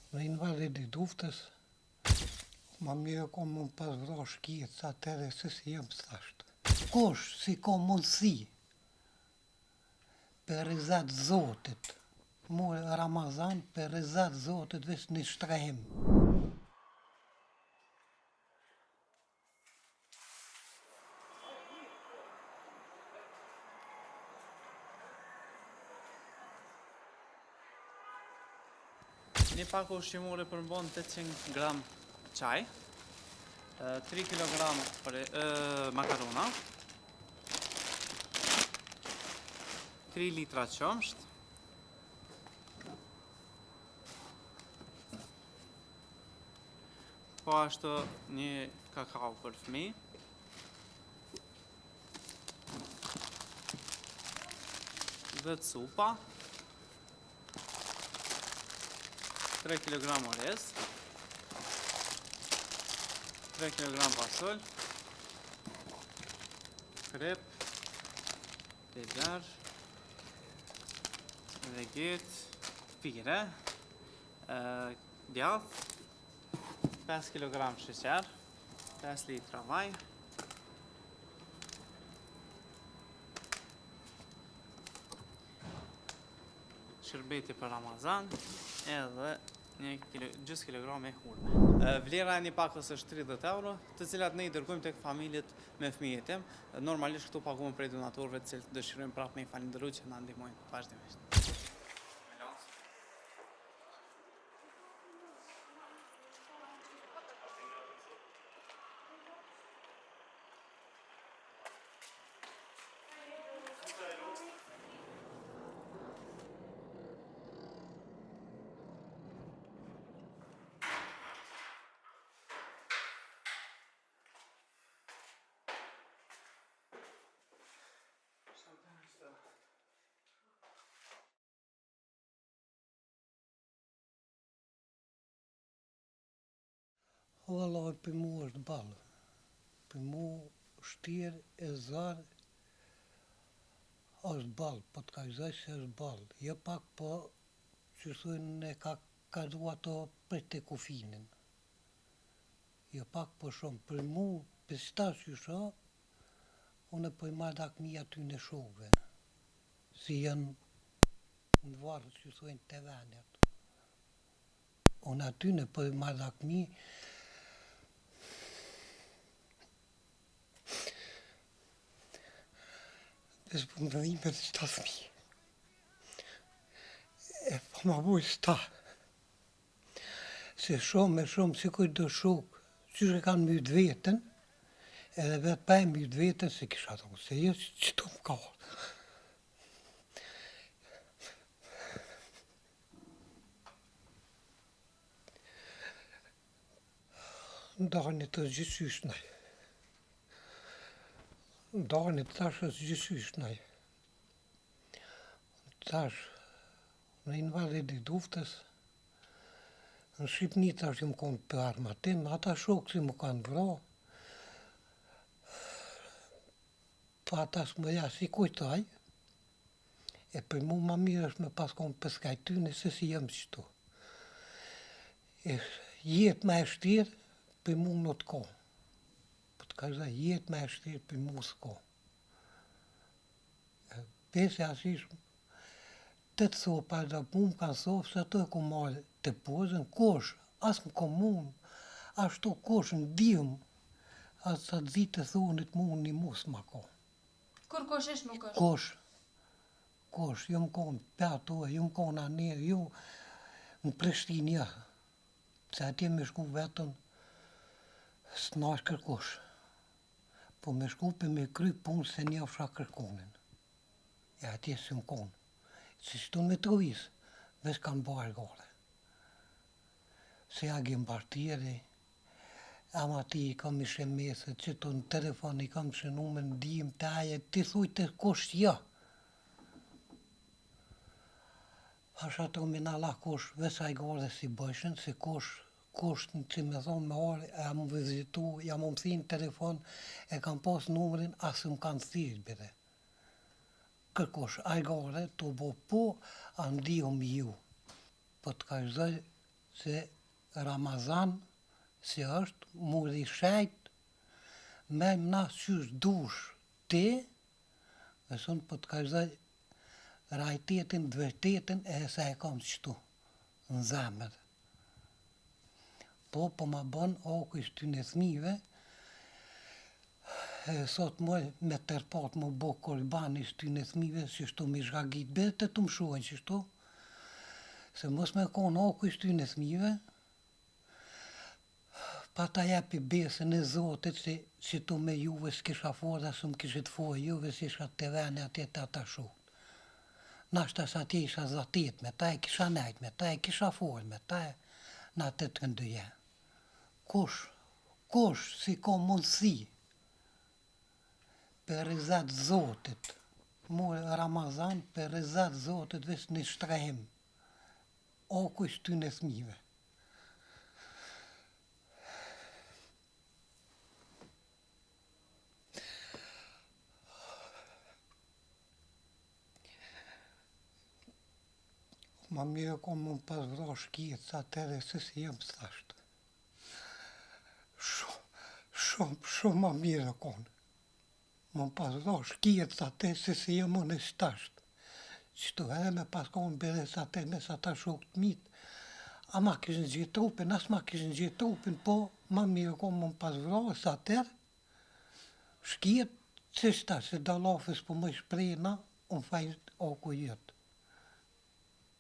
Në invalid I duftës, ma mirë ko më pas vro shkijet sa atere se si jam thashtë. Kush si ko mundësi për rizat Zotit, mu Ramazan për rizat Zotit veç një shtrehim. Një pak ushqimore përmbon 800 gram qaj, 3 kg makarona, 3 litra qumsht, po ashtu një kakao për fëmijë, dhe cupa, 3 kg orez, 3 kg fasol, krep, biber, veget, pire, djath, 5 kg sheqer, 5 litra vaj, shërbeti për Ramazan, edhe gjys kilograme hurme. Vlera e një pakës është 30 euro, të cilat ne I dërgojmë tek familjet me fëmijët tim. Normalisht këtu paguam prej donatorëve të cilët dëshirojnë prapë me I falenderoj që na ndihmojnë vazhdimisht. Valla për mu është balë. Për mu shtirë e zarë është balë, po të kajzaj se është balë. Jo pak po që thujnë e ka kalu ato për të kufinin. Jo pak po shumë. Për mu, për sta që shë, unë po I marrë dakmi aty në shokve. Si janë në varë që thujnë të venjat. Unë aty në po I marrë dakmi, Vesh për më dhime të 7.000. E pa ma buj sta. Se shumë si kuj do shok, që që kanë myt vetën, edhe vetë pa e myt vetën, se kisha thonë, se jo që të më ka. Ndani të gjithësysh nej. Ndani të tash është gjithësysh nej. Tash, në invalid I duftës, në Shqipni tash më konë për armatim, ata shokë si më kanë vro, pa ata s'më ja si kujtaj, e për mu ma mirë është me pas konë për skajtyne se si jam qëtu. E jetë me e shtirë, për mu në të ko. Po të ka zhe, jetë me e shtirë, për mu s'ko. Pese asishmë, të thopa dhe mu më kanë thofë se të ku marrë të pozën, kosh, as më komunë, ashtu kosh në dihëm, as sa të zi të thonit mu një mus ma ko. Kur kosh ish nuk është? Kosh, jo më konë pëto, jo më konë anerë, jo në Prishtinë ja, se atje me shku vetën, s'nash kërkosh. Po me shku për me kry punë se një fsha kërkonin. E atje si më konë. Si shtu në Mitrovisë, veç kanë barë gale. Se agim bartjeri, ama ti I kam ishe mesë, që të në telefon I kam shënu me ndim të aje, ti thuj të kosh ja. Pasha të min Allah kosh, veç a I gale si bëshën, se kosh në që me thonë me orë, e më vizitu, ja më thinë telefon, e kam pas numërin, asë më kanë thirë bire. Kërkosh, a I gale, të bo po, a ndihëm ju. Po të ka zëj, se Ramazan, si është, muri shajt, me na qysh dush ti, dhe sun po të kazaj rajtetin, dvërtetin, e se e kam qëtu, në zemër. Po ma bon oku i shtyne thmive, sot me tërpat më bo korban i shtyne thmive, që shtu me zhagit, bete të më shuaj që shtu, se mos me konë oku i shtyne thmive, pa ta jepi besën e Zotit, që tu me juve s'kisha forë, asë më kishit forë juve, si isha të vene atje të ata shukët. Nashta sa ti isha zatit me ta, e kisha nejt me ta, e kisha forë me ta, në atë të këndyje. Kush si ka mundësi për rizat Zotit, more Ramazan për rizat Zotit veç një shtrehim, oku i shtyne thmive. Ma mirë kom më pasvra shkijet sa atëre se si jam thashtë. Shumë ma mirë konë. Më pasvra shkijet sa te se si jam unë e shtashtë. Qëtu edhe me pas konë bere sa te me sa ta shokë të mitë. A ma kishën gjithë trupin, as ma kishën gjithë trupin, po ma mirë konë më pasvra sa atër. Shkijet se shtash, se dalafës po më shprejna, unë fajt oku jëtë.